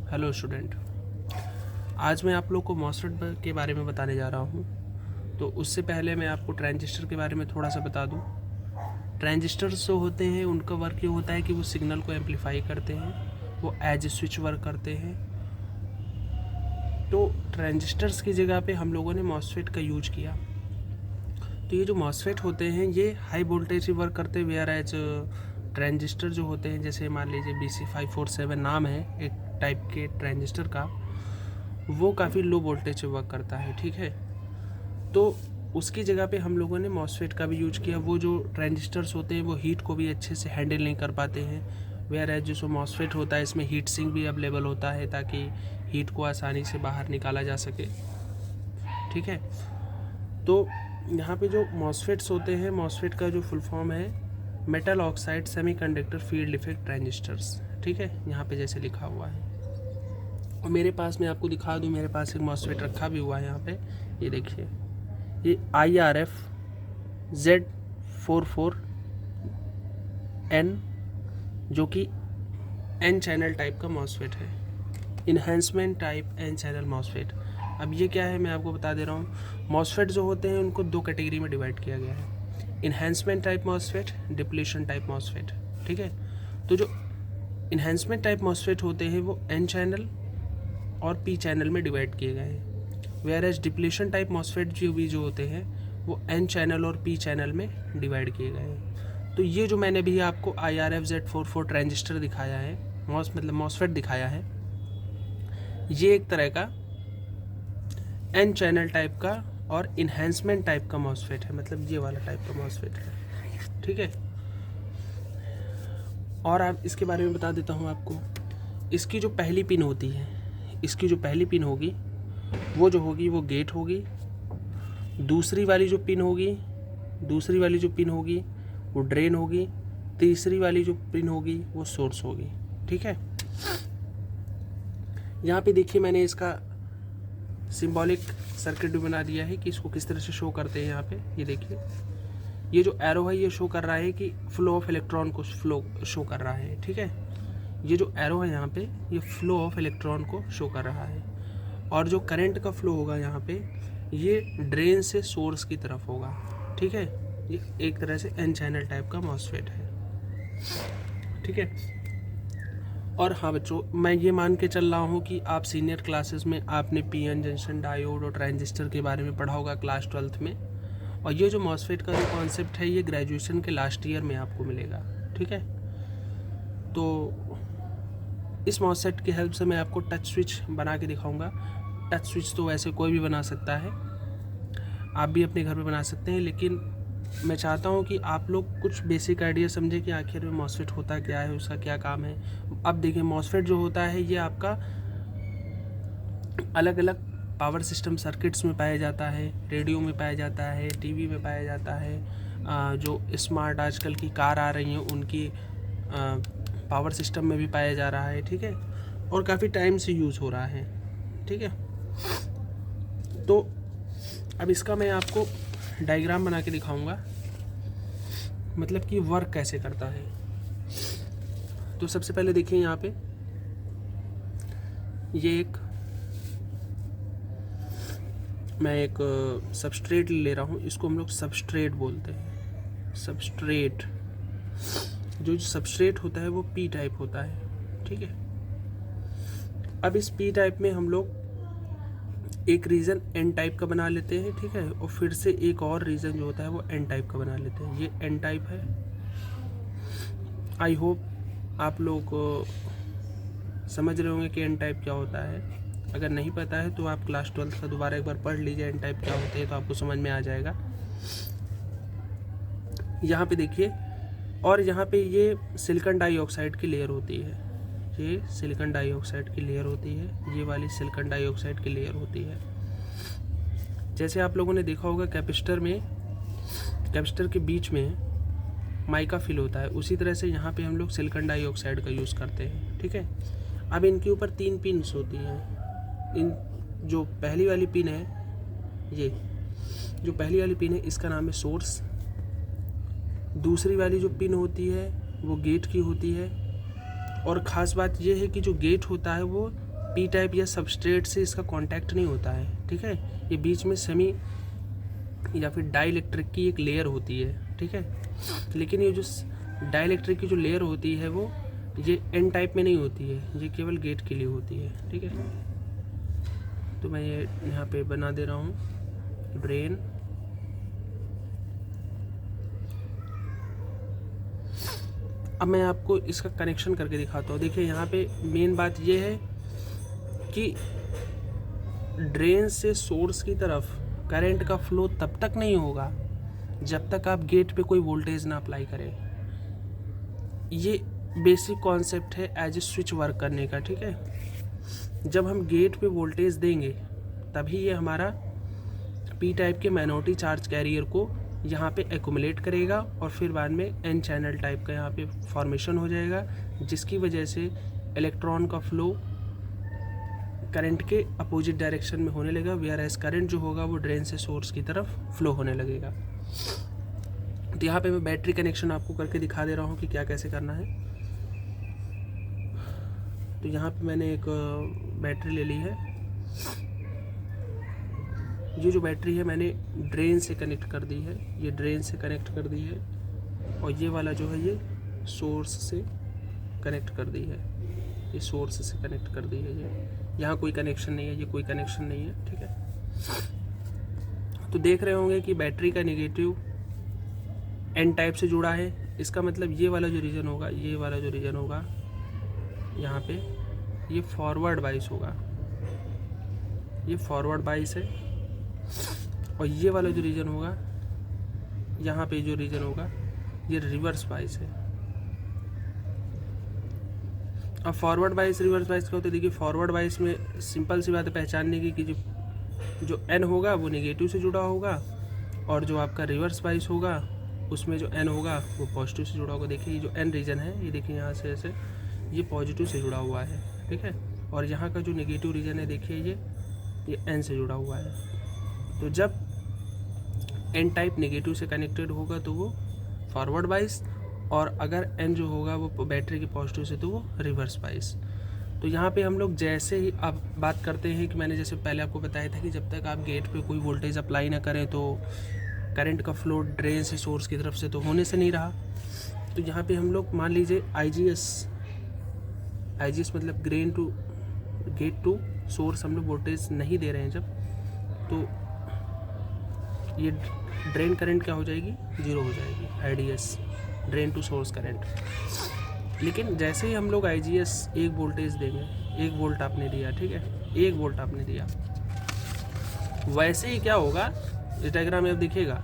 Hello student. आज मैं आप लोग को मॉसफेट के बारे में बताने जा रहा हूँ। तो उससे पहले मैं आपको ट्रांजिस्टर के बारे में थोड़ा सा बता दूँ। ट्रांजिस्टर्स जो होते हैं उनका वर्क ये होता है कि वो सिग्नल को एम्पलीफाई करते हैं, वो एज स्विच वर्क करते हैं। तो ट्रांजिस्टर्स की जगह पे हम लोगों ने मॉसफेट का यूज किया। तो ये जो मॉसफेट होते हैं ये हाई वोल्टेज ही वर्क करते हैं, वेयर एज ट्रांजिस्टर जो होते हैं, जैसे मान लीजिए BC547 नाम है एक टाइप के ट्रांजिस्टर का, वो काफ़ी लो वोल्टेज से वर्क करता है। ठीक है, तो उसकी जगह पे हम लोगों ने मॉसफेट का भी यूज किया। वो जो ट्रांजिस्टर्स होते हैं वो हीट को भी अच्छे से हैंडल नहीं कर पाते हैं, वेयर एज जो मॉसफेट होता है इसमें हीट सिंक भी अवेलेबल होता है ताकि हीट को आसानी से बाहर निकाला जा सके। ठीक है, तो यहाँ पे जो मॉसफेट्स होते हैं, मॉसफेट का जो फुल फॉर्म है metal oxide semiconductor field effect transistors. ठीक है, यहाँ पे जैसे लिखा हुआ है। और मेरे पास, मैं आपको दिखा दूँ, मेरे पास एक मॉसफेट रखा भी हुआ है यहाँ पे। ये देखिए, ये IRF Z44N जो कि N चैनल टाइप का मॉसफेट है, enhancement type N channel MOSFET. अब ये क्या है मैं आपको बता दे रहा हूँ। मॉसफेट जो होते हैं उनको दो कैटेगरी में डिवाइड किया गया है, enhancement type MOSFET, depletion type MOSFET. ठीक है, तो जो इन्हेंसमेंट टाइप मॉसफेट होते हैं वो N चैनल और P चैनल में डिवाइड किए गए हैं, whereas depletion type MOSFET जो होते हैं वो N चैनल और P चैनल में डिवाइड किए गए हैं। तो ये जो मैंने भी आपको IRF Z44 ट्रांजिस्टर दिखाया है, मॉसफेट दिखाया है, ये एक तरह का N चैनल टाइप का और इन्हेंसमेंट टाइप का मॉसफेट है, मतलब ये वाला टाइप का मॉसफेट है। ठीक है, और आप इसके बारे में बता देता हूँ आपको। इसकी जो पहली पिन होती है, इसकी जो पहली पिन होगी वो गेट होगी। दूसरी वाली जो पिन होगी वो ड्रेन होगी। तीसरी वाली जो पिन होगी वो सोर्स होगी। ठीक है, यहाँ पे देखिए मैंने इसका सिंबॉलिक सर्किट भी बना दिया है कि इसको किस तरह से शो करते हैं। यहाँ पे ये देखिए, ये जो एरो है ये शो कर रहा है कि फ्लो ऑफ इलेक्ट्रॉन को शो कर रहा है। ठीक है, ये जो एरो है यहाँ पे ये फ्लो ऑफ इलेक्ट्रॉन को शो कर रहा है, और जो करंट का फ्लो होगा यहाँ पे ये ड्रेन से सोर्स की तरफ होगा। ठीक है, ये एक तरह से N चैनल टाइप का मॉसफेट है। ठीक है, और हाँ बच्चों, मैं ये मान के चल रहा हूँ कि आप सीनियर क्लासेस में आपने PN जंक्शन, डायोड और ट्रांजिस्टर के बारे में पढ़ा होगा क्लास 12th में, और ये जो मॉसफेट का जो कॉन्सेप्ट है ये ग्रेजुएशन के लास्ट ईयर में आपको मिलेगा। ठीक है, तो इस मॉसफेट की हेल्प से मैं आपको टच स्विच बना के दिखाऊंगा। टच स्विच तो वैसे कोई भी बना सकता है, आप भी अपने घर पे बना सकते हैं, लेकिन मैं चाहता हूँ कि आप लोग कुछ बेसिक आइडिया समझें कि आखिर में मॉसफेट होता क्या है, उसका क्या काम है। अब देखिए, मॉसफेट जो होता है ये आपका अलग अलग पावर सिस्टम सर्किट्स में पाया जाता है, रेडियो में पाया जाता है, TV में पाया जाता है, जो स्मार्ट आजकल की कार आ रही हैं उनकी पावर सिस्टम में भी पाया जा रहा है। ठीक है, और काफ़ी टाइम से यूज़ हो रहा है। ठीक है, तो अब इसका मैं आपको डायग्राम बना के दिखाऊंगा, मतलब कि वर्क कैसे करता है। तो सबसे पहले देखिए, यहाँ पे ये मैं एक सबस्ट्रेट ले रहा हूँ, इसको हम लोग सबस्ट्रेट बोलते हैं। सबस्ट्रेट, जो सबस्ट्रेट होता है वो P टाइप होता है। ठीक है, अब इस P टाइप में हम लोग एक रीजन N टाइप का बना लेते हैं। ठीक है, और फिर से एक और रीजन जो होता है वो N टाइप का बना लेते हैं। ये N टाइप है। आई होप आप लोग समझ रहे होंगे कि N टाइप क्या होता है। अगर नहीं पता है तो आप क्लास 12th का दोबारा एक बार पढ़ लीजिए, N टाइप क्या होते हैं, तो आपको समझ में आ जाएगा। यहाँ पे देखिए, और यहाँ पे ये सिलिकॉन डाइऑक्साइड की लेयर होती है, ये सिलिकॉन डाइऑक्साइड की लेयर होती है, ये वाली सिलिकॉन डाइऑक्साइड की लेयर होती है। जैसे आप लोगों ने देखा होगा कैपेसिटर के बीच में माइका फिल होता है, उसी तरह से यहाँ पे हम लोग सिलिकॉन डाइऑक्साइड का यूज़ करते हैं। ठीक है, अब इनके ऊपर 3 पिन्स होती हैं। इन जो पहली वाली पिन है, ये जो पहली वाली पिन है इसका नाम है सोर्स। दूसरी वाली जो पिन होती है वो गेट की होती है, और ख़ास बात ये है कि जो गेट होता है वो पी टाइप या सबस्ट्रेट से इसका कांटेक्ट नहीं होता है, ठीक है। ये बीच में सेमी या फिर डाइलेक्ट्रिक की एक लेयर होती है, ठीक है। लेकिन ये जो डाइलेक्ट्रिक की जो लेयर होती है वो ये एन टाइप में नहीं होती है, ये केवल गेट के लिए होती है, ठीक है। तो मैं ये यहाँ पे बना दे रहा हूँ ड्रेन। अब मैं आपको इसका कनेक्शन करके दिखाता हूँ। देखिए यहाँ पे मेन बात ये है कि ड्रेन से सोर्स की तरफ करंट का फ्लो तब तक नहीं होगा जब तक आप गेट पे कोई वोल्टेज ना अप्लाई करें। ये बेसिक कॉन्सेप्ट है एज ए स्विच वर्क करने का, ठीक है। जब हम गेट पे वोल्टेज देंगे तभी ये हमारा पी टाइप के माइनॉरिटी चार्ज कैरियर को यहाँ पे एक्यूमुलेट करेगा और फिर बाद में एन चैनल टाइप का यहाँ पे फॉर्मेशन हो जाएगा, जिसकी वजह से इलेक्ट्रॉन का फ्लो करंट के अपोजिट डायरेक्शन में होने लगेगा, वेयर एज करंट जो होगा वो ड्रेन से सोर्स की तरफ फ्लो होने लगेगा। तो यहाँ पे मैं बैटरी कनेक्शन आपको करके दिखा दे रहा हूँ कि क्या कैसे करना है। तो यहाँ पे मैंने एक बैटरी ले ली है। ये जो बैटरी है मैंने ड्रेन से कनेक्ट कर दी है, ये ड्रेन से कनेक्ट कर दी है, और ये वाला जो है ये सोर्स से कनेक्ट कर दी है, ये सोर्स से कनेक्ट कर दी है। ये यहाँ कोई कनेक्शन नहीं है, ये कोई कनेक्शन नहीं है, ठीक है। तो देख रहे होंगे कि बैटरी का नेगेटिव एन टाइप से जुड़ा है। इसका मतलब ये वाला जो रीजन होगा, ये वाला जो रीजन होगा यहाँ पे, ये फॉरवर्ड बाइस होगा, ये फॉरवर्ड बाइस है। और ये वाला जो रीजन होगा यहाँ पे, जो रीजन होगा ये रिवर्स बाइस है। अब फॉरवर्ड बाइस रिवर्स बाइस क्या होता है? देखिए फॉरवर्ड बाइस में सिंपल सी बात है पहचानने की कि जो एन होगा वो नेगेटिव से जुड़ा होगा, और जो आपका रिवर्स बाइस होगा उसमें जो एन होगा वो पॉजिटिव से जुड़ा होगा। देखिए ये जो एन रीजन है, ये देखिए यहाँ से ऐसे ये पॉजिटिव से जुड़ा हुआ है, ठीक है। और यहाँ का जो नेगेटिव रीजन है देखिए ये एन से जुड़ा हुआ है। तो जब एन टाइप नेगेटिव से कनेक्टेड होगा तो वो फॉरवर्ड बाइस, और अगर एन जो होगा वो बैटरी के पॉजिटिव से तो वो रिवर्स बाइस। तो यहाँ पे हम लोग जैसे ही अब बात करते हैं कि मैंने जैसे पहले आपको बताया था कि जब तक आप गेट पे कोई वोल्टेज अप्लाई ना करें तो करंट का फ्लो ड्रेन से सोर्स की तरफ से तो होने से नहीं रहा। तो यहाँ पे हम लोग मान लीजिए IGS मतलब गेट टू सोर्स हम लोग वोल्टेज नहीं दे रहे हैं जब, तो ये ड्रेन करंट क्या हो जाएगी? 0 हो जाएगी, IDS drain to source current. लेकिन जैसे ही हम लोग IGS एक वोल्टेज देंगे, 1 वोल्ट आपने दिया, ठीक है, 1 वोल्ट आपने दिया, वैसे ही क्या होगा इस डायग्राम में अब दिखेगा,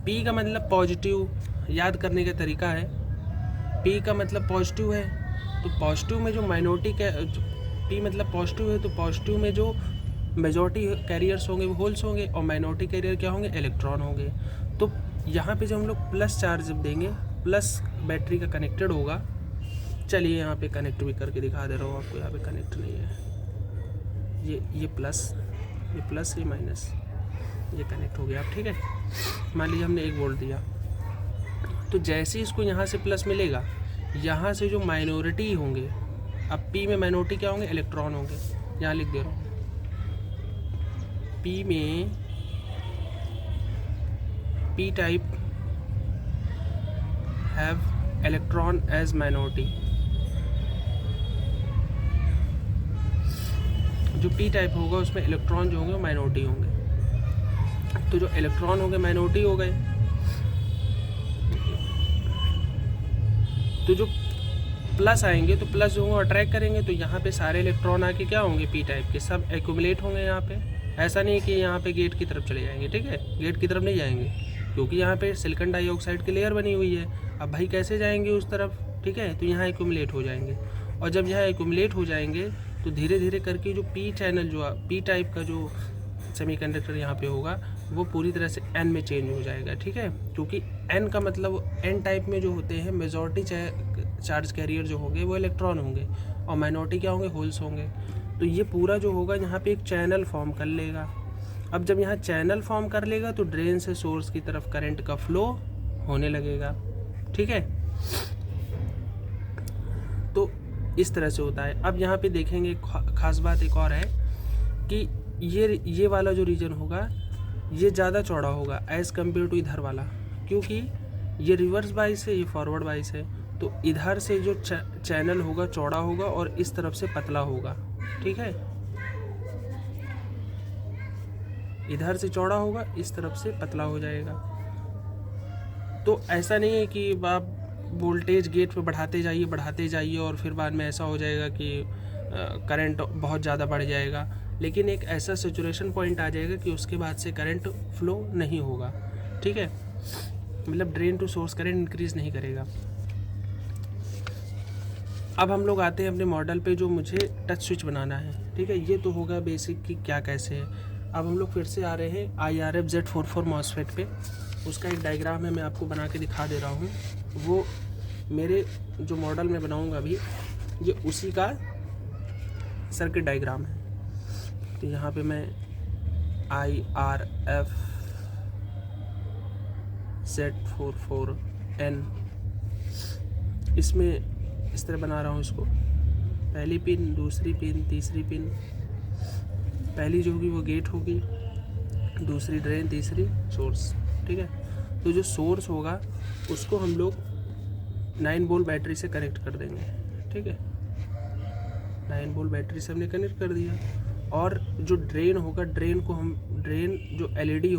P का मतलब पॉजिटिव, याद करने का तरीका है, P का मतलब पॉजिटिव है, तो पॉजिटिव में जो माइनॉरिटी P मतलब पॉजिटिव है, तो पॉजिटिव में जो मेजॉरिटी कैरियर्स होंगे वो होल्स होंगे, और माइनॉरिटी कैरियर क्या होंगे? इलेक्ट्रॉन होंगे। तो यहाँ पे जब हम लोग प्लस चार्ज जब देंगे, प्लस बैटरी का कनेक्टेड होगा। चलिए यहाँ पे कनेक्ट भी करके दिखा दे रहा हूँ आपको, यहाँ पे कनेक्ट नहीं है, ये प्लस, ये माइनस, ये कनेक्ट हो गया, ठीक है। मान लीजिए हमने 1 वोल्ट दिया, तो जैसे ही इसको यहाँ से प्लस मिलेगा, यहाँ से जो माइनॉरिटी होंगे, अब P में माइनॉरिटी क्या होंगे? इलेक्ट्रॉन होंगे। यहाँ लिख दे रहा हूँ, P में P type have electron as minority. जो P टाइप होगा उसमें इलेक्ट्रॉन जो होंगे वो माइनॉरिटी होंगे। तो जो इलेक्ट्रॉन होंगे माइनॉरिटी हो गए, तो जो प्लस आएंगे तो प्लस जो होंगे अट्रैक्ट करेंगे, तो यहाँ पे सारे इलेक्ट्रॉन आके क्या होंगे? P टाइप के सब एक्यूमुलेट होंगे यहाँ पे। ऐसा नहीं कि यहाँ पे गेट की तरफ चले जाएंगे, ठीक है, गेट की तरफ नहीं जाएंगे, क्योंकि यहाँ पे सिलिकॉन डाइऑक्साइड की लेयर बनी हुई है। अब भाई कैसे जाएंगे उस तरफ? ठीक है, तो यहाँ एक्यूमुलेट हो जाएंगे, और जब यहाँ एक्यूमुलेट हो जाएंगे तो धीरे धीरे करके जो P चैनल जो P टाइप का जो सेमीकंडक्टर यहाँ पे होगा वो पूरी तरह से N में चेंज हो जाएगा, ठीक है। क्योंकि N का मतलब N टाइप में जो होते हैं मेजॉरिटी चार्ज कैरियर जो होंगे वो इलेक्ट्रॉन होंगे, और माइनॉरिटी क्या होंगे? होल्स होंगे। तो ये पूरा जो होगा यहाँ पे एक चैनल फॉर्म कर लेगा। अब जब यहाँ चैनल फॉर्म कर लेगा तो ड्रेन से सोर्स की तरफ करंट का फ्लो होने लगेगा, ठीक है। तो इस तरह से होता है। अब यहाँ पे देखेंगे खास बात एक और है कि ये वाला जो रीजन होगा ये ज़्यादा चौड़ा होगा एज़ कम्पेयर टू इधर वाला, क्योंकि ये रिवर्स बाइस है, ये फॉरवर्ड बाइस है। तो इधर से जो चैनल होगा चौड़ा होगा और इस तरफ से पतला होगा, ठीक है। इधर से चौड़ा होगा, इस तरफ से पतला हो जाएगा। तो ऐसा नहीं है कि आप वोल्टेज गेट पे बढ़ाते जाइए और फिर बाद में ऐसा हो जाएगा कि करंट बहुत ज़्यादा बढ़ जाएगा, लेकिन एक ऐसा सैचुरेशन पॉइंट आ जाएगा कि उसके बाद से करंट फ्लो नहीं होगा, ठीक है। मतलब drain to source current increase नहीं करेगा। अब हम लोग आते हैं अपने मॉडल पे जो मुझे टच स्विच बनाना है, ठीक है। ये तो होगा बेसिक कि क्या कैसे है। अब हम लोग फिर से आ रहे हैं IRF Z44 मॉसफेट पे। उसका एक डायग्राम है, मैं आपको बना के दिखा दे रहा हूँ। वो मेरे जो मॉडल में बनाऊँगा अभी, ये उसी का सर्किट डायग्राम है। तो यहाँ पे मैं IRF Z44N इसमें इस तरह बना रहा हूँ इसको। पहली पिन, दूसरी पिन, तीसरी पिन। पहली जो होगी वो गेट होगी, दूसरी ड्रेन, तीसरी सोर्स, ठीक है। तो जो सोर्स होगा उसको हम लोग 9 वोल्ट बैटरी से कनेक्ट कर देंगे, ठीक है। 9 वोल्ट बैटरी से हमने कनेक्ट कर दिया। और जो ड्रेन होगा, ड्रेन जो LED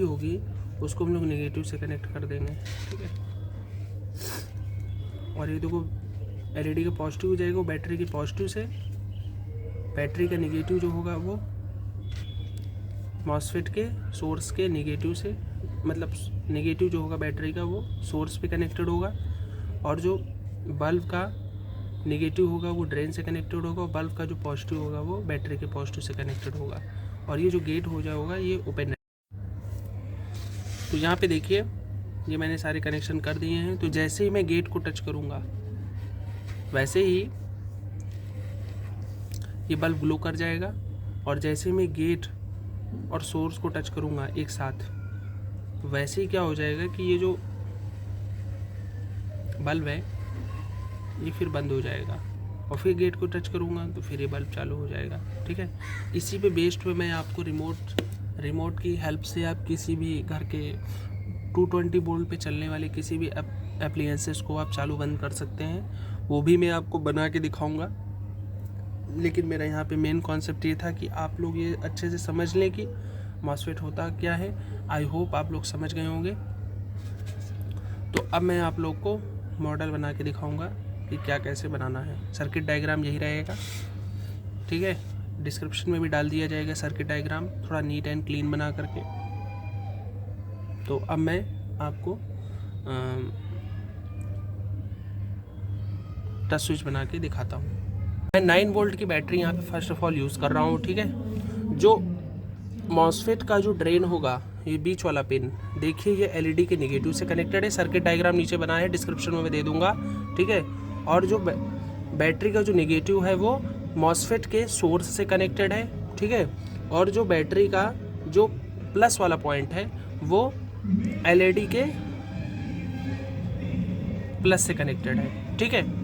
होगी उसको हम लोग नेगेटिव से कनेक्ट कर देंगे, ठीक है। और ये देखो LED का पॉजिटिव हो जाएगा, बैटरी के पॉजिटिव से। बैटरी का नेगेटिव जो होगा वो मॉसफेट के सोर्स के नेगेटिव से, मतलब नेगेटिव जो होगा बैटरी का वो सोर्स पे कनेक्टेड होगा। और जो बल्ब का नेगेटिव होगा वो ड्रेन से कनेक्टेड होगा, और बल्ब का जो पॉजिटिव होगा वो बैटरी के पॉजिटिव से कनेक्टेड होगा। और ये जो गेट हो जाएगा ये ओपन है। तो यहाँ पे देखिए ये मैंने सारे कनेक्शन कर दिए हैं। तो जैसे ही मैं गेट को टच करूँगा वैसे ही ये बल्ब ग्लो कर जाएगा। और जैसे ही मैं गेट और सोर्स को टच करूँगा एक साथ, वैसे ही क्या हो जाएगा कि ये जो बल्ब है ये फिर बंद हो जाएगा। और फिर गेट को टच करूँगा तो फिर ये बल्ब चालू हो जाएगा, ठीक है। इसी पे बेस्ड पे मैं आपको रिमोट की हेल्प से आप किसी भी घर के 220 वोल्ट पे चलने वाले किसी भी एप्लीकेंसेस को आप चालू बंद कर सकते हैं। वो भी मैं आपको बना के दिखाऊंगा। लेकिन मेरा यहाँ पे मेन कॉन्सेप्ट ये था कि आप लोग ये अच्छे से समझ लें कि मॉसफेट होता क्या है। आई होप आप लोग समझ गए होंगे। तो अब मैं आप लोग को मॉडल बना के दिखाऊंगा कि क्या कैसे बनाना है। सर्किट डायग्राम यही रहेगा, ठीक है। डिस्क्रिप्शन में भी डाल दिया जाएगा सर्किट डायग्राम, थोड़ा नीट एंड क्लीन बना करके। तो अब मैं आपको टच स्विच बना के दिखाता हूँ। मैं 9 वोल्ट की बैटरी यहाँ पे फर्स्ट ऑफ ऑल यूज़ कर रहा हूँ, ठीक है। जो मॉसफेट का जो ड्रेन होगा, ये बीच वाला पिन देखिए, ये LED के नेगेटिव से कनेक्टेड है। सर्किट डायग्राम नीचे बना है, डिस्क्रिप्शन में मैं दे दूँगा, ठीक है। और जो बैटरी का जो नेगेटिव है वो मॉसफेट के सोर्स से कनेक्टेड है, ठीक है। और जो बैटरी का जो प्लस वाला पॉइंट है वो LED के प्लस से कनेक्टेड है, ठीक है।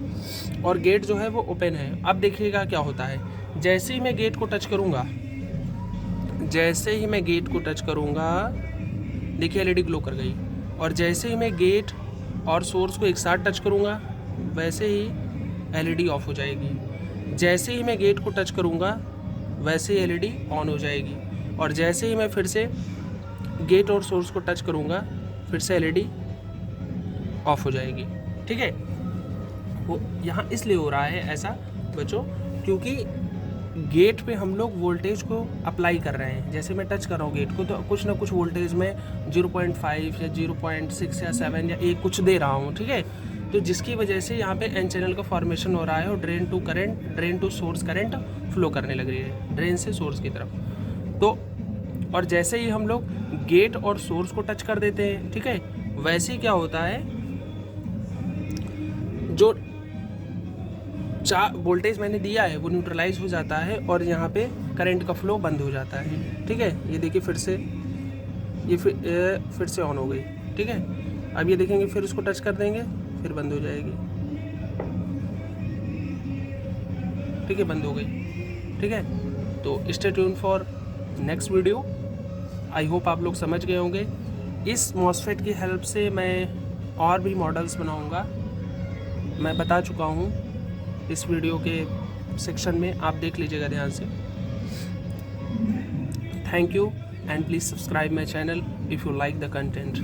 और गेट जो है वो ओपन है। अब देखिएगा क्या होता है, जैसे ही मैं गेट को टच करूँगा, देखिए LED ग्लो कर गई। और जैसे ही मैं गेट और सोर्स को एक साथ टच करूँगा वैसे ही LED ऑफ हो जाएगी। जैसे ही मैं गेट को टच करूँगा वैसे ही LED ऑन हो जाएगी। और जैसे ही मैं फिर से गेट और सोर्स को टच करूँगा फिर से LED ऑफ हो जाएगी, ठीक है। वो यहाँ इसलिए हो रहा है ऐसा बच्चों, क्योंकि गेट पे हम लोग वोल्टेज को अप्लाई कर रहे हैं। जैसे मैं टच कर रहा हूँ गेट को तो कुछ ना कुछ वोल्टेज में 0.5 या 0.6 या 7 या 1 कुछ दे रहा हूँ, ठीक है। तो जिसकी वजह से यहाँ पे एन चैनल का फॉर्मेशन हो रहा है और drain to source current flow करने लग रही है, ड्रेन से सोर्स की तरफ। तो और जैसे ही हम लोग गेट और सोर्स को टच कर देते हैं, ठीक है, वैसे ही क्या होता है, जो वोल्टेज मैंने दिया है वो न्यूट्रलाइज हो जाता है और यहाँ पे करंट का फ्लो बंद हो जाता है, ठीक है। ये देखिए फिर से ऑन हो गई, ठीक है। अब ये देखेंगे फिर उसको टच कर देंगे फिर बंद हो जाएगी, ठीक है, बंद हो गई। ठीक है, तो stay tune for next video. I hope आप लोग समझ गए होंगे। इस मॉसफेट की हेल्प से मैं और भी मॉडल्स बनाऊंगा, मैं बता चुका हूँ इस वीडियो के सेक्शन में, आप देख लीजिएगा ध्यान से। Thank you and please subscribe my channel if you like the content.